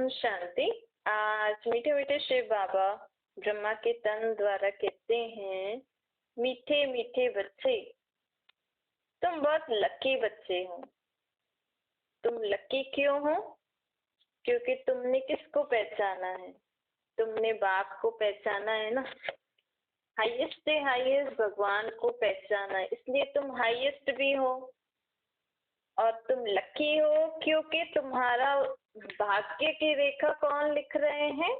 ओम शांति। आज मीठे मीठे शिव बाबा ब्रह्मा के तन द्वारा कहते हैं, मीठे मीठे बच्चे, तुम बहुत लकी बच्चे हो। तुम लकी क्यों हो? क्योंकि तुमने किसको पहचाना है? तुमने बाप को पहचाना है ना। हाईएस्ट से हाईएस्ट भगवान को पहचाना है, इसलिए तुम हाईएस्ट भी हो। और तुम लकी हो क्योंकि तुम्हारा भाग्य की रेखा कौन लिख रहे हैं?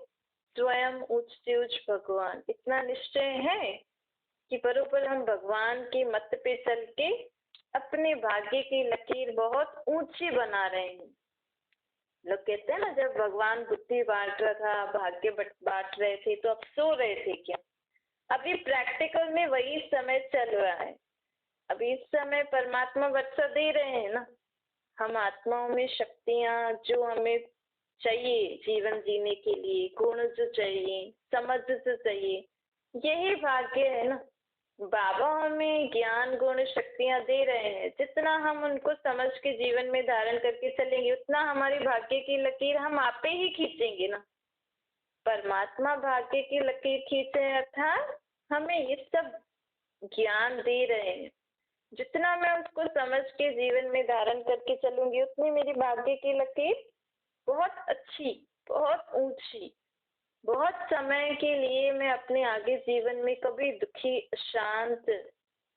स्वयं उच्च से उच्च भगवान। इतना निश्चय है कि बरोबर हम भगवान के मत पे चल के अपने भाग्य की लकीर बहुत ऊंची बना रहे हैं। लोग कहते हैं ना, जब भगवान बुद्धि बांट रहा था, भाग्य बांट रहे थे, तो अब सो रहे थे क्या? अभी प्रैक्टिकल में वही समय चल रहा है। अभी इस समय परमात्मा बच्चा दे रहे हैं ना। हम आत्माओं में शक्तियां जो हमें चाहिए जीवन जीने के लिए, गुण जो चाहिए, समझ जो चाहिए, यही भाग्य है ना। बाबा हमें ज्ञान गुण शक्तियां दे रहे हैं। जितना हम उनको समझ के जीवन में धारण करके चलेंगे, उतना हमारी भाग्य की लकीर हम आपे ही खींचेंगे ना। परमात्मा भाग्य की लकीर खींचे, अर्थात हमें ये सब ज्ञान दे रहे हैं। जितना मैं उसको समझ के जीवन में धारण करके चलूंगी, उतनी मेरी भाग्य की लकीर बहुत अच्छी, बहुत ऊंची, बहुत समय के लिए मैं अपने आगे जीवन में कभी दुखी शांत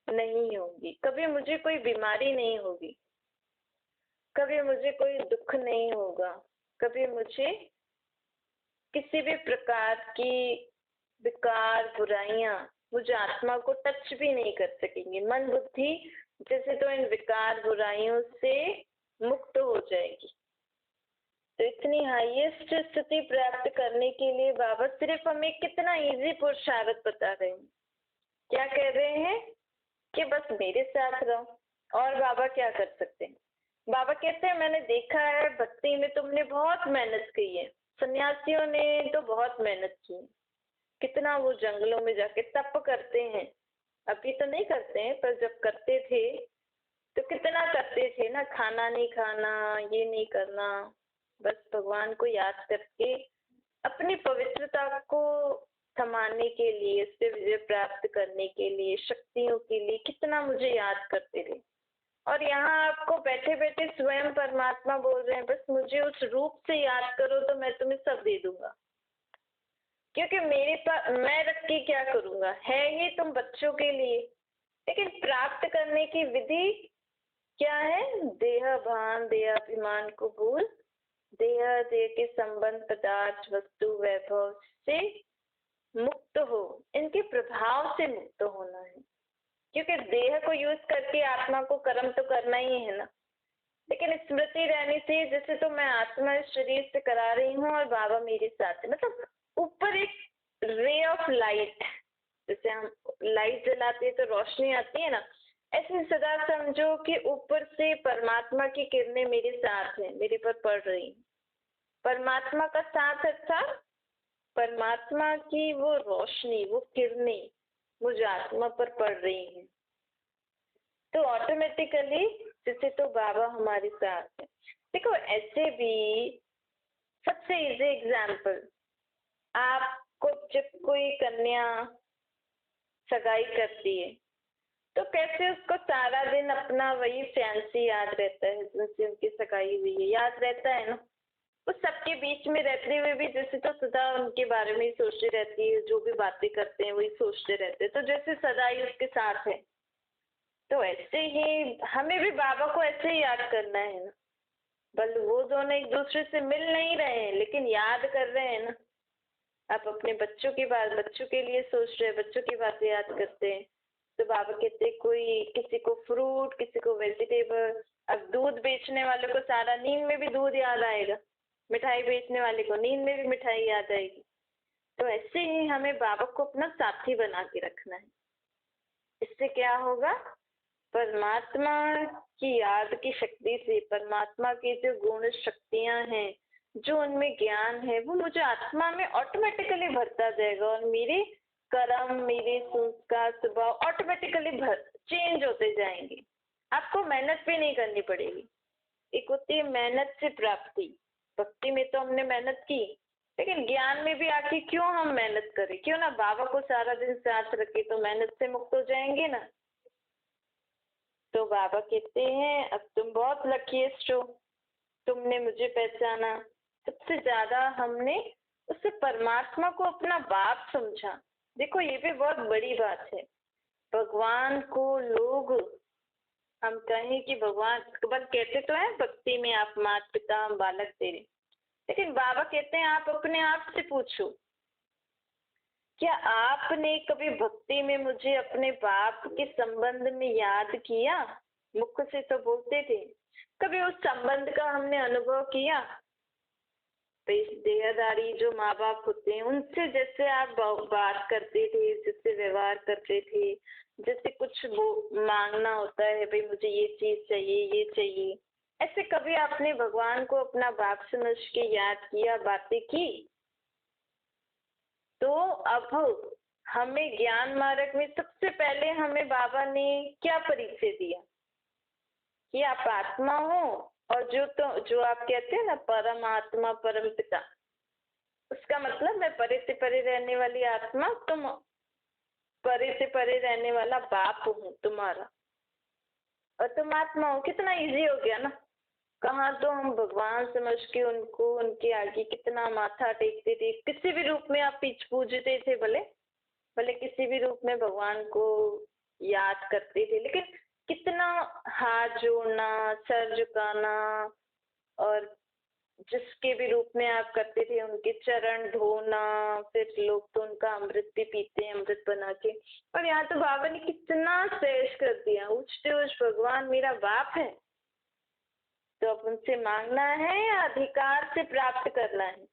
नहीं होगी। कभी मुझे कोई बीमारी नहीं होगी, कभी मुझे कोई दुख नहीं होगा, कभी मुझे किसी भी प्रकार की विकार बुराइयां मुझे आत्मा को टच भी नहीं कर सकेंगी। मन बुद्धि जैसे तो इन विकार बुराइयों से मुक्त हो जाएगी। तो इतनी हाईएस्ट स्थिति प्राप्त करने के लिए बाबा सिर्फ हमें कितना इजी पुरुषार्थ बता रहे हैं। क्या कह रहे हैं कि बस मेरे साथ रहो। और बाबा क्या कर सकते हैं? बाबा कहते हैं, मैंने देखा है भक्ति में तुमने बहुत मेहनत की है। सन्यासियों ने तो बहुत मेहनत की है। कितना वो जंगलों में जाके तप करते हैं। अभी तो नहीं करते हैं, पर जब करते थे तो कितना करते थे ना। खाना नहीं खाना, ये नहीं करना, बस भगवान को याद करके अपनी पवित्रता को थमाने के लिए, उससे विजय प्राप्त करने के लिए, शक्तियों के लिए कितना मुझे याद करते थे। और यहाँ आपको बैठे बैठे स्वयं परमात्मा बोल रहे हैं, बस मुझे उस रूप से याद करो तो मैं तुम्हें सब दे दूंगा। क्योंकि मेरे पास मैं रख के क्या करूंगा? है ही तुम बच्चों के लिए, लेकिन प्राप्त करने की विधि क्या है? देह भान देहाभिमान को भूल, देह देह के संबंध पदार्थ वस्तु वैभव से मुक्त हो, इनके प्रभाव से मुक्त होना है। क्योंकि देह को यूज करके आत्मा को कर्म तो करना ही है ना। लेकिन स्मृति रहनी चाहिए, जैसे तो मैं आत्मा इस शरीर से करा रही हूँ और बाबा मेरे साथ है। मतलब ऊपर एक रे ऑफ लाइट, जैसे हम लाइट जलाते हैं तो रोशनी आती है ना, ऐसे सदा समझो कि ऊपर से परमात्मा की किरणें मेरे साथ हैं, मेरे पर पड़ रही। परमात्मा का साथ अर्थात परमात्मा की वो रोशनी, वो किरणें मुझे आत्मा पर पड़ रही हैं। तो ऑटोमेटिकली जैसे तो बाबा हमारे साथ है। देखो ऐसे भी सबसे इजी एग्जाम्पल, आपको जब कोई कन्या सगाई करती है तो कैसे उसको सारा दिन अपना वही फैंसी याद रहता है जिनसे उनकी सगाई हुई है, याद रहता है ना। वो सबके बीच में रहते हुए भी जैसे तो सदा उनके बारे में ही सोचती रहती है, जो भी बातें करते हैं वही सोचते रहते हैं, तो जैसे सदा ही उसके साथ है। तो ऐसे ही हमें भी बाबा को ऐसे ही याद करना है ना। बल वो दोनों एक दूसरे से मिल नहीं रहे हैं, लेकिन याद कर रहे हैं ना। आप अपने बच्चों की बात, बच्चों के लिए सोच रहे हैं, बच्चों की बातें याद करते हैं। तो बाबा कहते हैं, कोई किसी को फ्रूट, किसी को वेजिटेबल। अब दूध बेचने वाले को सारा नींद में भी दूध याद आएगा, मिठाई बेचने वाले को नींद में भी मिठाई याद आएगी। तो ऐसे ही हमें बाबा को अपना साथी बना के रखना है। इससे क्या होगा? परमात्मा की याद की शक्ति से, परमात्मा की जो गुण शक्तियां हैं, जो उनमें ज्ञान है, वो मुझे आत्मा में ऑटोमेटिकली भरता जाएगा और मेरे कर्म, मेरे संस्कार, स्वभाव ऑटोमेटिकली चेंज होते जाएंगे। आपको मेहनत भी नहीं करनी पड़ेगी। एक होती है मेहनत से प्राप्ति, भक्ति में तो हमने मेहनत की, लेकिन ज्ञान में भी आके क्यों हम मेहनत करें? क्यों ना बाबा को सारा दिन साथ रखे, तो मेहनत से मुक्त हो जाएंगे ना। तो बाबा कहते हैं अब तुम बहुत लकीस्ट हो, तुमने मुझे पहचाना। सबसे ज्यादा हमने उससे परमात्मा को अपना बाप समझा। देखो ये भी बहुत बड़ी बात है। भगवान को लोग, हम कहें कि भगवान बस कहते तो है भक्ति में आप माता पिता हम बालक तेरे, लेकिन बाबा कहते हैं आप अपने आप से पूछो, क्या आपने कभी भक्ति में मुझे अपने बाप के संबंध में याद किया? मुख से तो बोलते थे, कभी उस संबंध का हमने अनुभव किया? तो इस देहदारी जो माँ बाप होते हैं उनसे जैसे आप बात करते थे, जिससे व्यवहार करते थे, जैसे कुछ वो मांगना होता है, भाई मुझे ये चीज चाहिए, ये चाहिए, ऐसे कभी आपने भगवान को अपना बाप समझ के याद किया, बातें की? तो अब हमें ज्ञान मार्ग में सबसे पहले हमें बाबा ने क्या परिचय दिया कि आप आत्मा हो, और जो आप कहते हैं ना परमात्मा परम पिता, उसका मतलब मैं परे से परे रहने वाली आत्मा, तुम परे से परे रहने वाला बाप हूँ तुम्हारा, और तुम आत्मा हो। कितना इजी हो गया ना। कहाँ तो हम भगवान समझ के उनको, उनके आगे कितना माथा टेकते थे, किसी भी रूप में आप पीछ पूजते थे, भले भले किसी भी रूप में भगवान को याद करते थे, लेकिन कितना हाथ जोड़ना, सर झुकाना, और जिसके भी रूप में आप करते थे उनके चरण धोना, फिर लोग तो उनका अमृत भी पीते हैं, अमृत बना के। और यहाँ तो बाबा ने कितना श्रेष्ठ कर दिया, उच्च भगवान मेरा बाप है, तो अब उनसे मांगना है या अधिकार से प्राप्त करना है?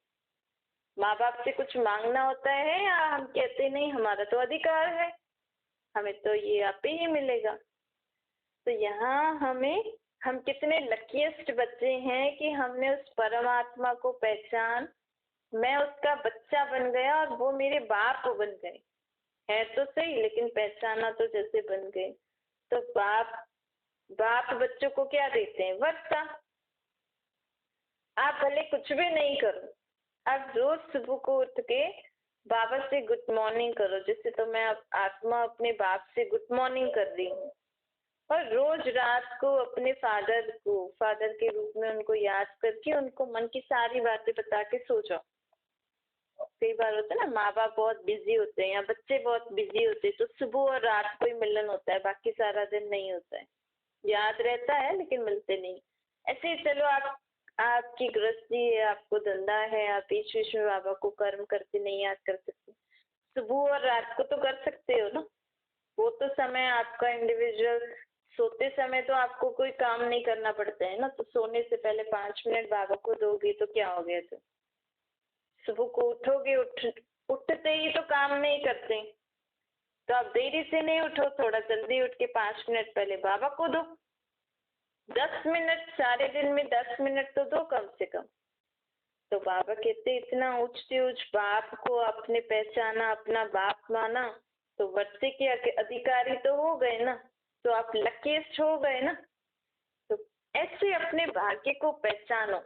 माँ बाप से कुछ मांगना होता है या हम कहते नहीं हमारा तो अधिकार है, हमें तो ये आप ही मिलेगा। तो यहाँ हम कितने लकीएस्ट बच्चे हैं कि हमने उस परमात्मा को पहचान, मैं उसका बच्चा बन गया और वो मेरे बाप बन गए। है तो सही, लेकिन पहचाना तो जैसे बन गए। तो बाप बच्चों को क्या देते हैं? वर्षा। आप भले कुछ भी नहीं करो, आप रोज सुबह को उठ के बाबा से गुड मॉर्निंग करो, जैसे तो मैं आत्मा अपने बाप से गुड मॉर्निंग कर रही हूँ। और रोज रात को अपने फादर के रूप में उनको याद करके उनको मन की सारी बातें बता के सो जाओ। कई बार होता है ना, माँ बाप बहुत बिजी होते हैं या बच्चे बहुत बिजी होते हैं, तो सुबह और रात को ही मिलन होता है, बाकी सारा दिन नहीं होता है। याद रहता है लेकिन मिलते नहीं। ऐसे ही चलो आपकी गृहस्थी है, आपको धंधा है, आप बीच बीच में बाबा को कर्म करके नहीं याद कर सकते, सुबह और रात को तो कर सकते हो ना। वो तो समय आपका इंडिविजुअल, सोते समय तो आपको कोई काम नहीं करना पड़ता है ना, तो सोने से पहले 5 मिनट बाबा को दोगे तो क्या हो गया? तो सुबह को उठोगे, उठते ही तो काम नहीं करते, तो आप देरी से नहीं उठो, थोड़ा जल्दी उठ के 5 मिनट पहले बाबा को दो। 10 मिनट, सारे दिन में 10 मिनट तो दो कम से कम। तो बाबा कहते इतना उच्च से उच्च बाप को आपने पहचाना, अपना बाप माना, तो वर्षे के अधिकारी तो हो गए ना, तो आप लकीस्ट हो गए ना। तो ऐसे अपने भाग्य को पहचानो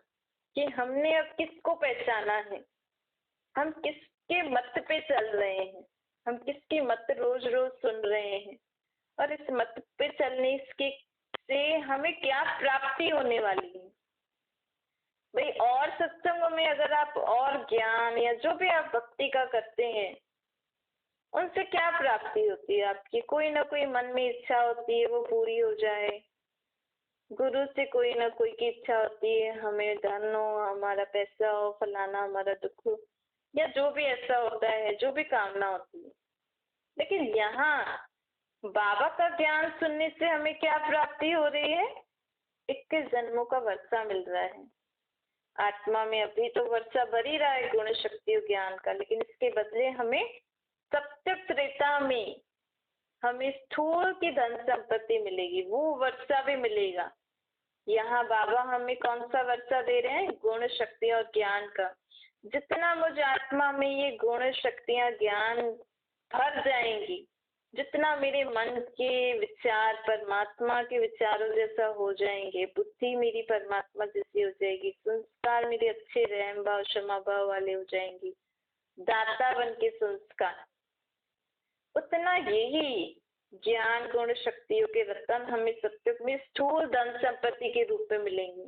कि हमने अब किसको पहचाना है, हम किसके मत पे चल रहे हैं, हम किसकी मत रोज रोज सुन रहे हैं, और इस मत पे चलने से हमें क्या प्राप्ति होने वाली है। भाई और सत्संगों में अगर आप और ज्ञान या जो भी आप भक्ति का करते हैं, उनसे क्या प्राप्ति होती है आपकी? कोई ना कोई मन में इच्छा होती है वो पूरी हो जाए, गुरु से कोई ना कोई की इच्छा होती है हमें धन हो, हमारा पैसा हो, फलाना हमारा दुख हो, या जो भी ऐसा होता है, जो भी कामना होती है। लेकिन यहाँ बाबा का ज्ञान सुनने से हमें क्या प्राप्ति हो रही है? 21 जन्मों का वर्षा मिल रहा है। आत्मा में अभी तो वर्षा भर ही रहा है गुण शक्ति और ज्ञान का, लेकिन इसके बदले हमें सत्य त्रेता में हमें स्थूल की धन संपत्ति मिलेगी, वो वर्षा भी मिलेगा। यहाँ बाबा हमें कौन सा वर्षा दे रहे हैं? गुण शक्ति और ज्ञान का। जितना मुझ आत्मा में ये गुण शक्तियां ज्ञान भर जाएंगी, जितना मेरे मन के विचार परमात्मा के विचारों जैसा हो जाएंगे, बुद्धि मेरी परमात्मा जैसी हो जाएगी, संस्कार मेरे अच्छे रहम भाव क्षमा भाव वाले हो जाएंगे, दाता बन के संस्कार, उतना यही ज्ञान गुण शक्तियों के रतन हमें सत्युग में स्थूल धन संपत्ति के रूप में मिलेंगे।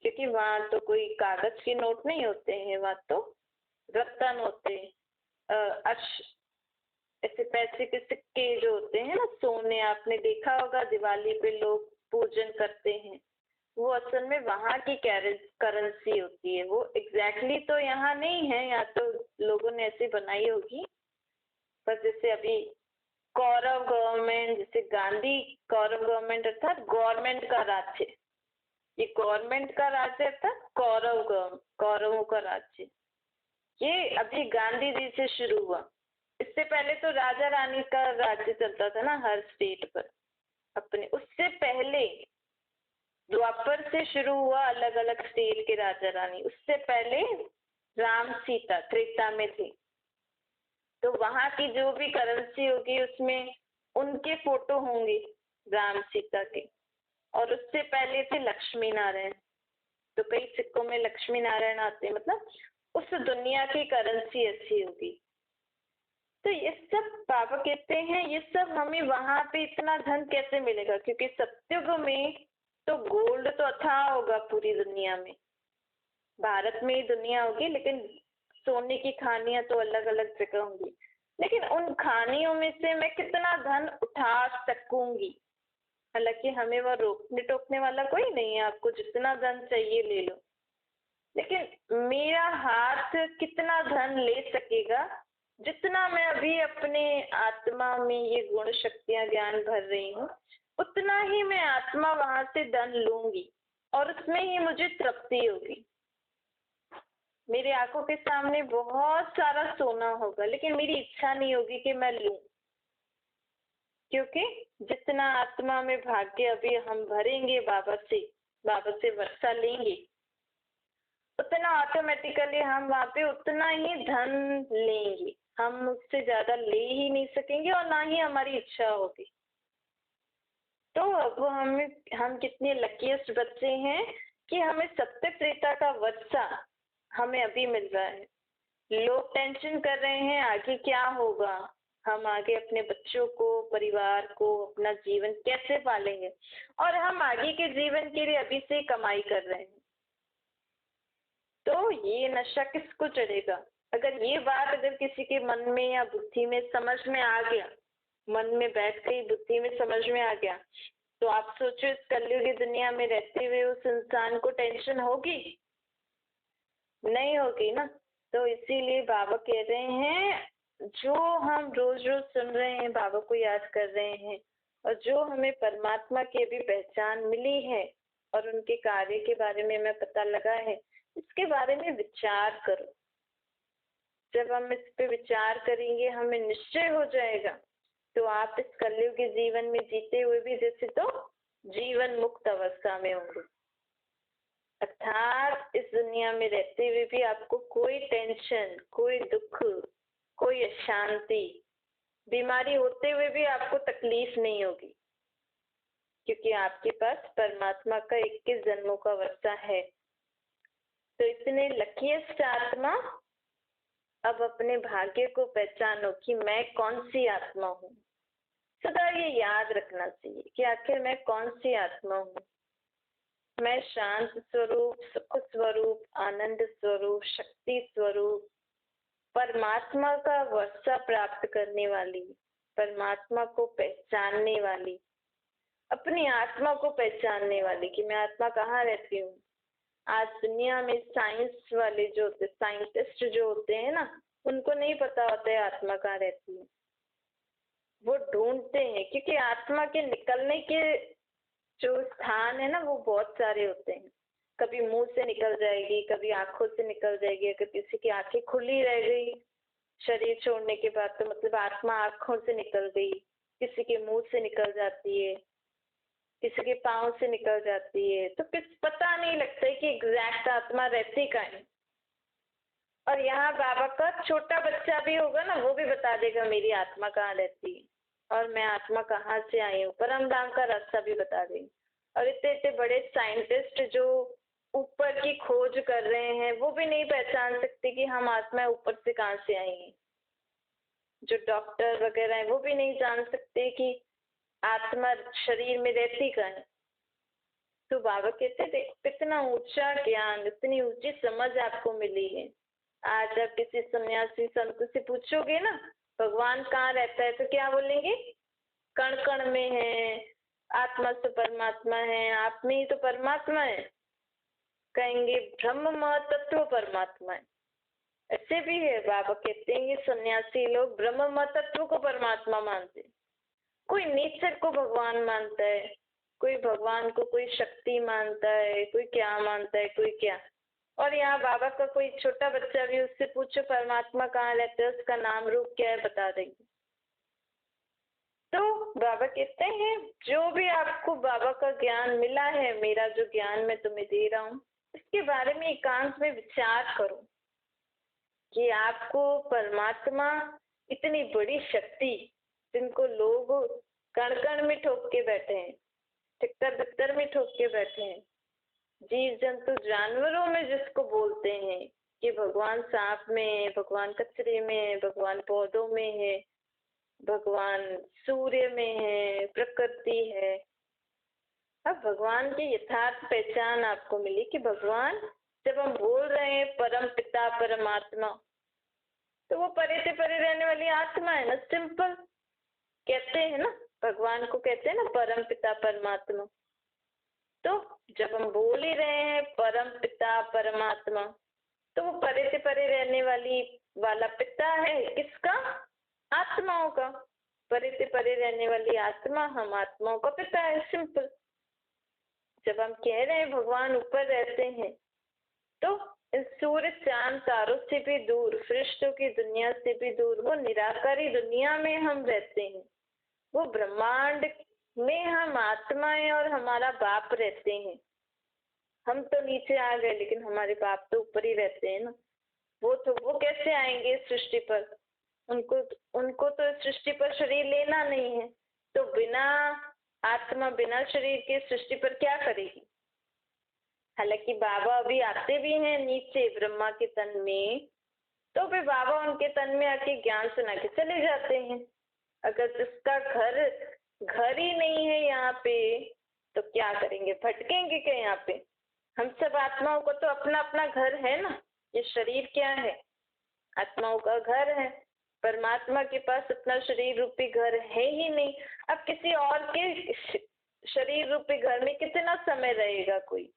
क्योंकि वहां तो कोई कागज के नोट नहीं होते हैं, वहां तो रतन होते हैं, ऐसे पैसे के सिक्के जो होते हैं ना, सोने, आपने देखा होगा दिवाली पे लोग पूजन करते हैं, वो असल में वहां की करेंसी होती है। वो एग्जैक्टली तो यहाँ नहीं है, यहाँ तो लोगों ने ऐसे बनाई होगी, पर जैसे अभी कौरव गवर्नमेंट, जैसे गांधी कौरव गवर्नमेंट अर्थात गवर्नमेंट का राज्य, ये गवर्नमेंट का राज्य अर्थात कौरवों का राज्य, ये अभी गांधी जी से शुरू हुआ। इससे पहले तो राजा रानी का राज्य चलता था ना हर स्टेट पर अपने, उससे पहले द्वापर से शुरू हुआ अलग अलग स्टेट के राजा रानी, उससे पहले राम सीता त्रेता में थे। तो वहां की जो भी करेंसी होगी उसमें उनके फोटो होंगे राम सीता के, और उससे पहले थे लक्ष्मी नारायण, तो कई सिक्कों में लक्ष्मी नारायण आते, मतलब उस दुनिया की करेंसी ऐसी होगी। तो ये सब बाबा कहते हैं ये सब हमें वहां पे इतना धन कैसे मिलेगा, क्योंकि सत्युग में तो गोल्ड तो अथाह होगा पूरी दुनिया में, भारत में ही दुनिया होगी, लेकिन सोने की खानियां तो अलग अलग जगह होंगी। लेकिन उन खानियों में से मैं कितना धन उठा सकूंगी, हालांकि हमें वो रोकने टोकने वाला कोई नहीं है, आपको जितना धन चाहिए ले लो, लेकिन मेरा हाथ कितना धन ले सकेगा, जितना मैं अभी अपने आत्मा में ये गुण शक्तियां ज्ञान भर रही हूँ, उतना ही मैं आत्मा वहां से धन लूंगी और उसमें ही मुझे तृप्ति होगी। मेरे आंखों के सामने बहुत सारा सोना होगा, लेकिन मेरी इच्छा नहीं होगी कि मैं लूं, क्योंकि जितना आत्मा में भाग्य अभी हम भरेंगे बाबा से वर्षा लेंगे, उतना ऑटोमेटिकली हम वहां पे उतना ही धन लेंगे, हम उससे ज्यादा ले ही नहीं सकेंगे और ना ही हमारी इच्छा होगी। तो अब हम कितने लकीस्ट बच्चे हैं कि हमें सत्य त्रेता का वर्षा हमें अभी मिल रहा है। लोग टेंशन कर रहे हैं आगे क्या होगा, हम आगे अपने बच्चों को, परिवार को, अपना जीवन कैसे पालेंगे, और हम आगे के जीवन के लिए अभी से कमाई कर रहे हैं। तो ये नशा किसको चढ़ेगा? अगर ये बात अगर किसी के मन में या बुद्धि में समझ में आ गया, मन में बैठ गई, बुद्धि में समझ में आ गया, तो आप सोचो इस कलयुगी दुनिया में रहते हुए उस इंसान को टेंशन होगी? नहीं होगी ना। तो इसीलिए बाबा कह रहे हैं जो हम रोज रोज सुन रहे हैं, बाबा को याद कर रहे हैं, और जो हमें परमात्मा की भी पहचान मिली है और उनके कार्य के बारे में हमें पता लगा है, इसके बारे में विचार करो। जब हम इस पे विचार करेंगे हमें निश्चय हो जाएगा, तो आप इस कलयुगी जीवन में जीते हुए भी जैसे तो जीवन मुक्त अवस्था में होंगे, अर्थात इस दुनिया में रहते हुए भी आपको कोई टेंशन, कोई दुख, कोई अशांति, बीमारी होते हुए भी आपको तकलीफ नहीं होगी, क्योंकि आपके पास परमात्मा का 21 जन्मों का वर्षा है। तो इतने लकीस्ट आत्मा अब अपने भाग्य को पहचानो कि मैं कौन सी आत्मा हूँ। सदा ये याद रखना चाहिए कि आखिर मैं कौन सी आत्मा हूँ। मैं शांत स्वरूप, सुख स्वरूप, आनंद स्वरूप, शक्ति स्वरूप, परमात्मा का वर्षा प्राप्त करने वाली, परमात्मा को पहचानने वाली, अपनी आत्मा को पहचानने वाली कि मैं आत्मा कहाँ रहती हूँ। आज दुनिया में साइंस वाले जो होते, साइंटिस्ट जो होते हैं ना, उनको नहीं पता होता है आत्मा कहाँ रहती है। वो ढूंढते हैं, क्योंकि आत्मा के निकलने के जो स्थान है ना वो बहुत सारे होते हैं। कभी मुंह से निकल जाएगी, कभी आंखों से निकल जाएगी, अगर किसी की आंखें खुली रह गई शरीर छोड़ने के बाद तो मतलब आत्मा आंखों से निकल गई, किसी के मुंह से निकल जाती है, किसी के पाँव से निकल जाती है, तो कुछ पता नहीं लगता है कि एग्जैक्ट आत्मा रहती कहाँ है। और यहाँ बाबा का छोटा बच्चा भी होगा ना, वो भी बता देगा मेरी आत्मा कहाँ रहती है और मैं आत्मा कहाँ से आई हूँ, परम धाम का रास्ता भी बता देंगे। और इतने इतने बड़े साइंटिस्ट जो ऊपर की खोज कर रहे हैं वो भी नहीं पहचान सकते कि हम आत्मा ऊपर से कहाँ से आई हैं। जो डॉक्टर वगैरह हैं वो भी नहीं जान सकते कि आत्मा शरीर में रहती कहाँ है। तो बाबा कहते थे कितना ऊंचा ज्ञान, इतनी ऊंची समझ आपको मिली है। आज आप किसी सन्यासी संत से पूछोगे ना भगवान कहाँ रहता है तो क्या बोलेंगे? कण कण में है, आत्मा से परमात्मा है, आप में ही तो परमात्मा है। कहेंगे ब्रह्म महतत्व परमात्मा है। ऐसे भी है, बाबा कहते हैं ये सन्यासी लोग ब्रह्म महतत्व को परमात्मा मानते, कोई नेचर को भगवान मानता है, कोई भगवान को कोई शक्ति मानता है, कोई क्या मानता है, कोई क्या। और यहाँ बाबा का कोई छोटा बच्चा भी उससे पूछो परमात्मा कहाँ रहता है, उसका नाम रूप क्या है, बता देंगे। तो बाबा कहते हैं जो भी आपको बाबा का ज्ञान मिला है, मेरा जो ज्ञान मैं तुम्हें दे रहा हूँ, इसके बारे में एकांत में विचार करो कि आपको परमात्मा इतनी बड़ी शक्ति, जिनको लोग कण कण में ठोक के बैठे हैं, टिक्कर बिक्कर में ठोक के बैठे हैं, जीव जंतु जानवरों में जिसको बोलते हैं कि भगवान सांप में है, भगवान कचरे में है, भगवान पौधों में है, भगवान सूर्य में है, प्रकृति है। अब भगवान की यथार्थ पहचान आपको मिली कि भगवान, जब हम बोल रहे हैं परम पिता परमात्मा, तो वो परे से परे रहने वाली आत्मा है ना, सिंपल। कहते हैं ना भगवान को कहते हैं ना परम पिता परमात्मा। तो जब हम बोल ही रहे हैं परम पिता परमात्मा, तो वो परे से परे रहने वाला पिता है किसका? आत्माओं का। परे से परे रहने वाली आत्मा हम आत्माओं का पिता है, सिंपल। जब हम कह रहे हैं भगवान ऊपर रहते हैं, तो इस सूर्य चांद तारों से भी दूर, सृष्टि की दुनिया से भी दूर, वो निराकारी दुनिया में हम रहते हैं। वो ब्रह्मांड में हम आत्माएं और हमारा बाप रहते हैं। हम तो नीचे आ गए लेकिन हमारे बाप तो ऊपर ही रहते हैं ना। वो कैसे आएंगे सृष्टि पर? उनको उनको तो सृष्टि पर शरीर लेना नहीं है, तो बिना आत्मा बिना शरीर के सृष्टि पर क्या करेगी? हालांकि बाबा अभी आते भी हैं नीचे ब्रह्मा के तन में, तो भी बाबा उनके तन में आके ज्ञान सुना के चले जाते हैं। अगर जिसका घर ही नहीं है यहाँ पे, तो क्या करेंगे? भटकेंगे क्या यहाँ पे? हम सब आत्माओं को तो अपना अपना घर है ना। ये शरीर क्या है? आत्माओं का घर है। परमात्मा के पास अपना शरीर रूपी घर है ही नहीं। अब किसी और के शरीर रूपी घर में कितना समय रहेगा कोई?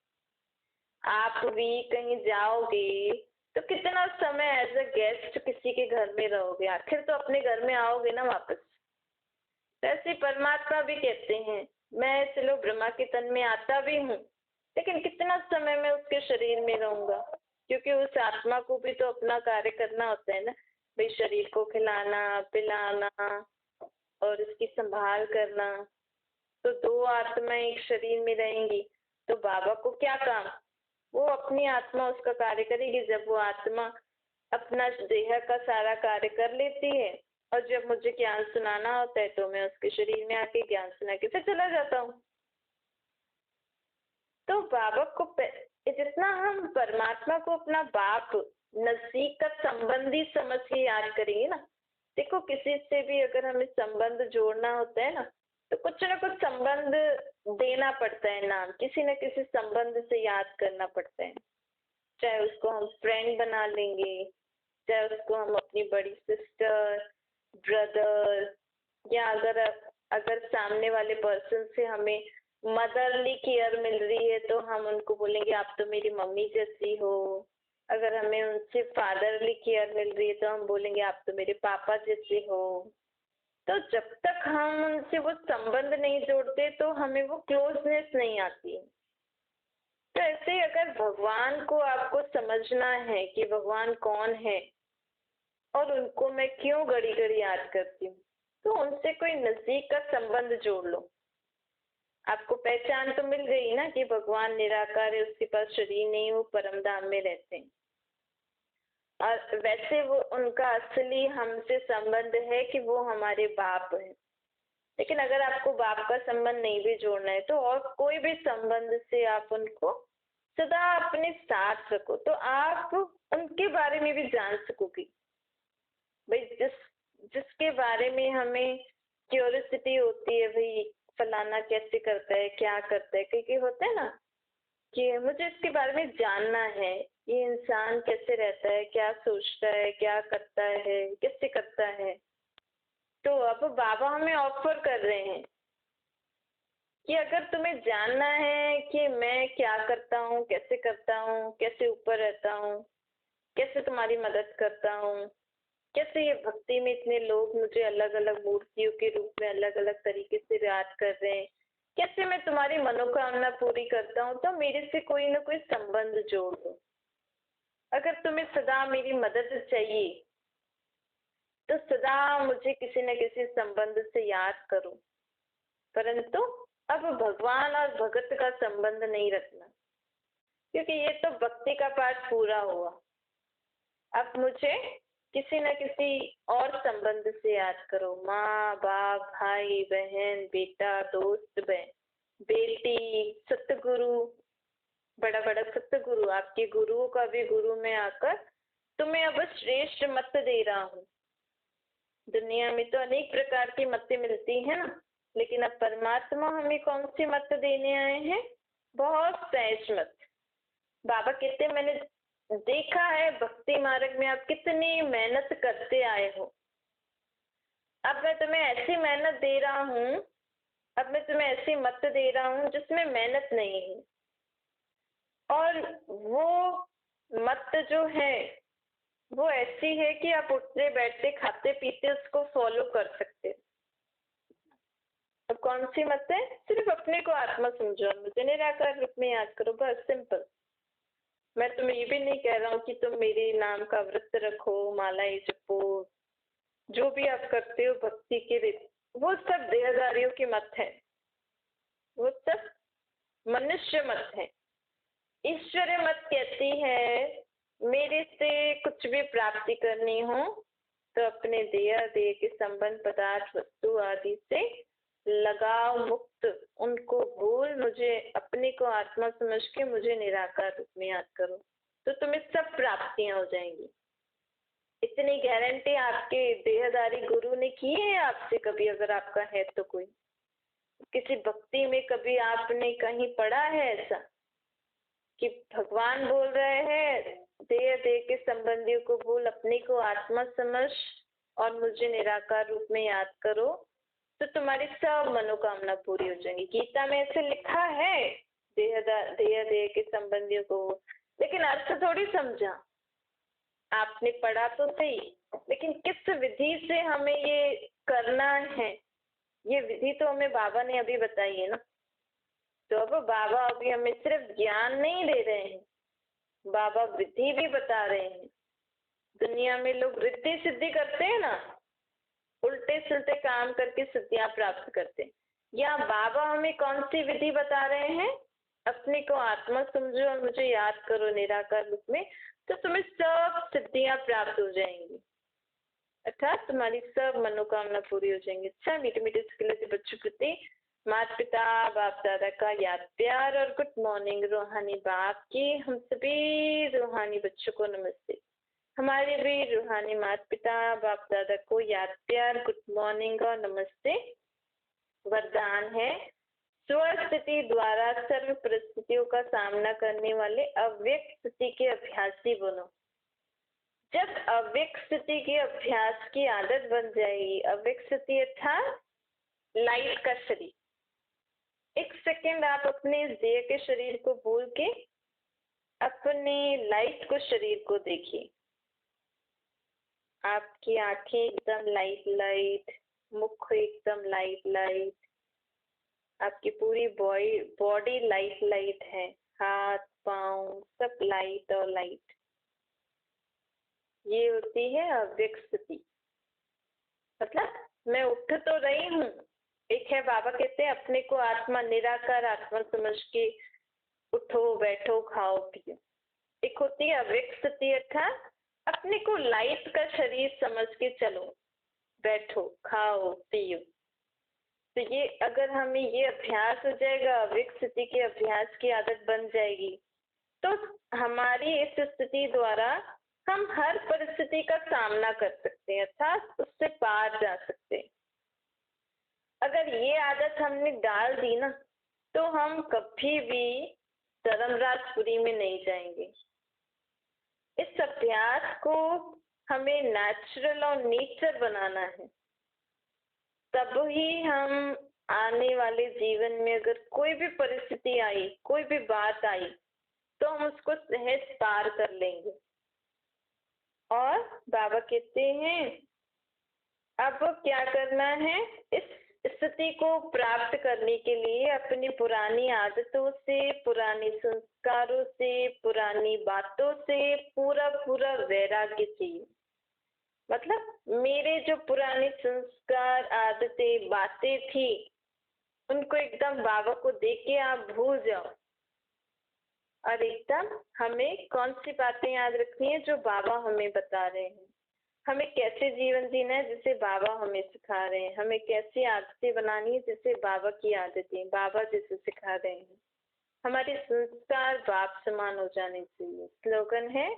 आप भी कहीं जाओगे तो कितना समय एज अ गेस्ट किसी के घर में रहोगे? आखिर तो अपने घर में आओगे ना वापस। ऐसे परमात्मा भी कहते हैं मैं चलो ब्रह्मा के तन में आता भी हूँ, लेकिन कितना समय मैं उसके शरीर में रहूंगा, क्योंकि उस आत्मा को भी तो अपना कार्य करना होता है ना भाई, शरीर को खिलाना पिलाना और इसकी संभाल करना। तो दो आत्माएं एक शरीर में रहेंगी, तो बाबा को क्या काम? वो अपनी आत्मा उसका कार्य करेगी। जब वो आत्मा अपना देह का सारा कार्य कर लेती है और जब मुझे ज्ञान सुनाना होता है तो मैं उसके शरीर में आके ज्ञान सुना के फिर चला जाता हूँ। तो बाबा को जितना हम परमात्मा को अपना बाप, नजदीक का संबंधी समझ के याद करेंगे ना, देखो किसी से भी अगर हमें संबंध जोड़ना होता है ना, तो कुछ ना कुछ संबंध देना पड़ता है, नाम किसी न किसी संबंध से याद करना पड़ता है। चाहे उसको हम फ्रेंड बना लेंगे, चाहे उसको हम अपनी बड़ी सिस्टर, ब्रदर, या अगर सामने वाले पर्सन से हमें मदरली केयर मिल रही है तो हम उनको बोलेंगे आप तो मेरी मम्मी जैसी हो। अगर हमें उनसे फादरली केयर मिल रही है तो हम बोलेंगे आप तो मेरे पापा जैसे हो। तो जब तक हम उनसे वो संबंध नहीं जोड़ते तो हमें वो क्लोजनेस नहीं आती। तो ऐसे अगर भगवान को आपको समझना है कि भगवान कौन है और उनको मैं क्यों घड़ी घड़ी याद करती हूँ, तो उनसे कोई नजदीक का संबंध जोड़ लो। आपको पहचान तो मिल गई ना कि भगवान निराकार है, उसके पास शरीर नहीं, वो परम धाम में रहते हैं। और वैसे वो उनका असली हमसे संबंध है कि वो हमारे बाप है। लेकिन अगर आपको बाप का संबंध नहीं भी जोड़ना है तो और कोई भी संबंध से आप उनको सदा अपने साथ रखो तो आप उनके बारे में भी जान सकोगे। भाई जिसके बारे में हमें क्यूरियोसिटी होती है, भाई फलाना कैसे करता है, क्या करता है, क्योंकि होता है ना कि मुझे इसके बारे में जानना है, ये इंसान कैसे रहता है, क्या सोचता है, क्या करता है, कैसे करता है। तो अब बाबा हमें ऑफर कर रहे हैं कि अगर तुम्हें जानना है कि मैं क्या करता हूँ, कैसे करता हूँ, कैसे ऊपर रहता हूँ, कैसे तुम्हारी मदद करता हूँ, कैसे ये भक्ति में इतने लोग मुझे अलग अलग मूर्तियों के रूप में अलग अलग तरीके से याद कर रहे हैं, कैसे मैं तुम्हारी मनोकामना पूरी करता हूँ, तो मेरे से कोई ना कोई संबंध जोड़ दो। अगर तुम्हें सदा मेरी मदद चाहिए तो सदा मुझे किसी न किसी संबंध से याद करो, परंतु अब भगवान और भगत का संबंध नहीं रखना, क्योंकि ये तो भक्ति का पाठ पूरा हुआ। अब मुझे किसी न किसी और संबंध से याद करो, माँ बाप, भाई बहन, बेटा, दोस्त, बहन, बेटी, सतगुरु, बड़ा बड़ा सतगुरु, आपके गुरुओं का भी गुरु में आकर तुम्हें अब श्रेष्ठ मत दे रहा हूँ। दुनिया में तो अनेक प्रकार की मतें मिलती है ना, लेकिन अब परमात्मा हमें कौन सी मत देने आए हैं? बहुत सहज मत। बाबा कहते हैं मैंने देखा है भक्ति मार्ग में आप कितनी मेहनत करते आए हो, अब मैं तुम्हें ऐसी मेहनत दे रहा हूँ, अब मैं तुम्हें ऐसी मत दे रहा हूँ जिसमें मेहनत नहीं है। और वो मत जो है वो ऐसी है कि आप उठते बैठते खाते पीते उसको फॉलो कर सकते। अब कौन सी मत है? सिर्फ अपने को आत्मा समझो और मुझे निराकार रूप में याद करो, बस सिंपल। मैं तुम्हें ये भी नहीं कह रहा हूँ कि तुम मेरे नाम का व्रत रखो, मालाएं जपो, जो भी आप करते हो भक्ति के रीत, वो सब देहधारियों की मत है, वो सब मनुष्य मत है। ईश्वरीय मत कहती है मेरे से कुछ भी प्राप्ति करनी हो तो अपने देह के संबंध पदार्थ वस्तु आदि से लगाव मुक्त उनको भूल मुझे अपने को आत्मा समझ के मुझे निराकार रूप में याद करो तो तुम्हें सब प्राप्तियां हो जाएंगी। इतनी गारंटी आपके देहधारी गुरु ने की है आपसे कभी? अगर आपका है तो कोई किसी भक्ति में कभी आपने कहीं पढ़ा है ऐसा कि भगवान बोल रहे हैं देह के संबंधियों को भूल अपने को आत्मा समझ और मुझे निराकार रूप में याद करो तो तुम्हारी सब मनोकामना पूरी हो जाएंगी। गीता में ऐसे लिखा है देह के संबंधियों को, लेकिन अर्थ थोड़ी समझा। आपने पढ़ा तो सही, लेकिन किस विधि से हमें ये करना है, ये विधि तो हमें बाबा ने अभी बताई है ना। तो अब बाबा अभी हमें सिर्फ ज्ञान नहीं दे रहे हैं, बाबा विधि भी बता रहे हैं। दुनिया में लोग रिद्धि सिद्धि करते हैं ना, उल्टे सुलटे काम करके सिद्धियां प्राप्त करते हैं। या बाबा हमें कौन सी विधि बता रहे हैं? अपने को आत्मा समझो और मुझे याद करो निराकार रूप में तो तुम्हें सब सिद्धियां प्राप्त हो जाएंगी, अर्थात तुम्हारी सब मनोकामना पूरी हो जाएंगी। अच्छा मीठे मीठे से बच्चों प्रति माता पिता बाप दादा का याद प्यार और गुड मॉर्निंग। रूहानी बाप की हम सभी रूहानी बच्चों को नमस्ते। हमारे भी रूहानी माता पिता बाप दादा को याद प्यार गुड मॉर्निंग और नमस्ते। वरदान है स्वस्थिति द्वारा सर्व परिस्थितियों का सामना करने वाले अव्यक्त स्थिति के अभ्यासी बनो। जब अव्यक्त स्थिति के अभ्यास की आदत बन जाएगी, अव्यक्त स्थिति अर्थात लाइट का शरीर, एक सेकेंड आप अपने इस देह के शरीर को भूल के अपने लाइट को शरीर को देखिए। आपकी आंखें एकदम लाइट लाइट, मुख एकदम लाइट लाइट, आपकी पूरी बॉडी लाइट लाइट है, हाथ पांव सब लाइट और लाइट। ये होती है अव्यक्त स्थिति। मतलब मैं उठ तो रही हूँ, एक है बाबा कहते हैं अपने को आत्मा निराकार आत्मा समझ के उठो बैठो खाओ पियो। एक होती है अव्यक्त स्थिति अर्थात अपने को लाइट का शरीर समझ के चलो, बैठो, खाओ, पियो। तो ये अगर हमें ये अभ्यास हो जाएगा, अविक स्थिति के अभ्यास की आदत बन जाएगी, तो हमारी इस स्थिति द्वारा हम हर परिस्थिति का सामना कर सकते हैं, अर्थात उससे पार जा सकते हैं। अगर ये आदत हमने डाल दी ना, तो हम कभी भी धर्मराजपुरी में नहीं जाएंगे। इस अभ्यास को हमें नेचुरल और नेचर बनाना है, तब ही हम आने वाले जीवन में अगर कोई भी परिस्थिति आई, कोई भी बात आई, तो हम उसको सहज पार कर लेंगे। और बाबा कहते हैं अब क्या करना है, इस स्थिति को प्राप्त करने के लिए अपनी पुरानी आदतों से, पुराने संस्कारों से, पुरानी बातों से पूरा पूरा वैराग्य चाहिए। मतलब मेरे जो पुराने संस्कार, आदतें, बातें थी, उनको एकदम बाबा को देख के आप भूल जाओ और एकदम हमें कौन सी बातें याद रखनी है जो बाबा हमें बता रहे हैं, हमें कैसे जीवन जीना है जिसे बाबा हमें सिखा रहे हैं, हमें कैसी आदतें बनानी है जिसे बाबा की आदतें बाबा जैसे सिखा रहे हैं। हमारे संस्कार बाप समान हो जाने चाहिए। स्लोगन है,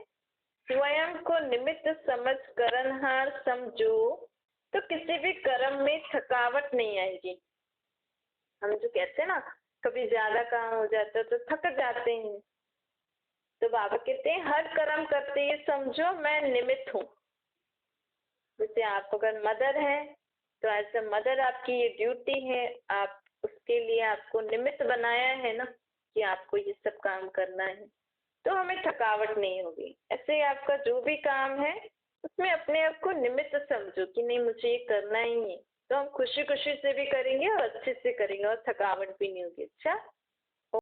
स्वयं को निमित्त समझ करनहार समझो, तो किसी भी कर्म में थकावट नहीं आएगी। हम जो कहते हैं ना, कभी ज्यादा काम हो जाता है तो थक जाते हैं, तो बाबा कहते हैं हर कर्म करते ही समझो मैं निमित्त हूँ। जैसे आप अगर मदर है तो एज अ मदर आपकी ये ड्यूटी है, आप उसके लिए आपको निमित्त बनाया है ना कि आपको ये सब काम करना है, तो हमें थकावट नहीं होगी। ऐसे आपका जो भी काम है उसमें अपने आप को निमित्त समझो कि नहीं मुझे ये करना ही है, तो हम खुशी खुशी से भी करेंगे और अच्छे से करेंगे और थकावट भी नहीं होगी। अच्छा,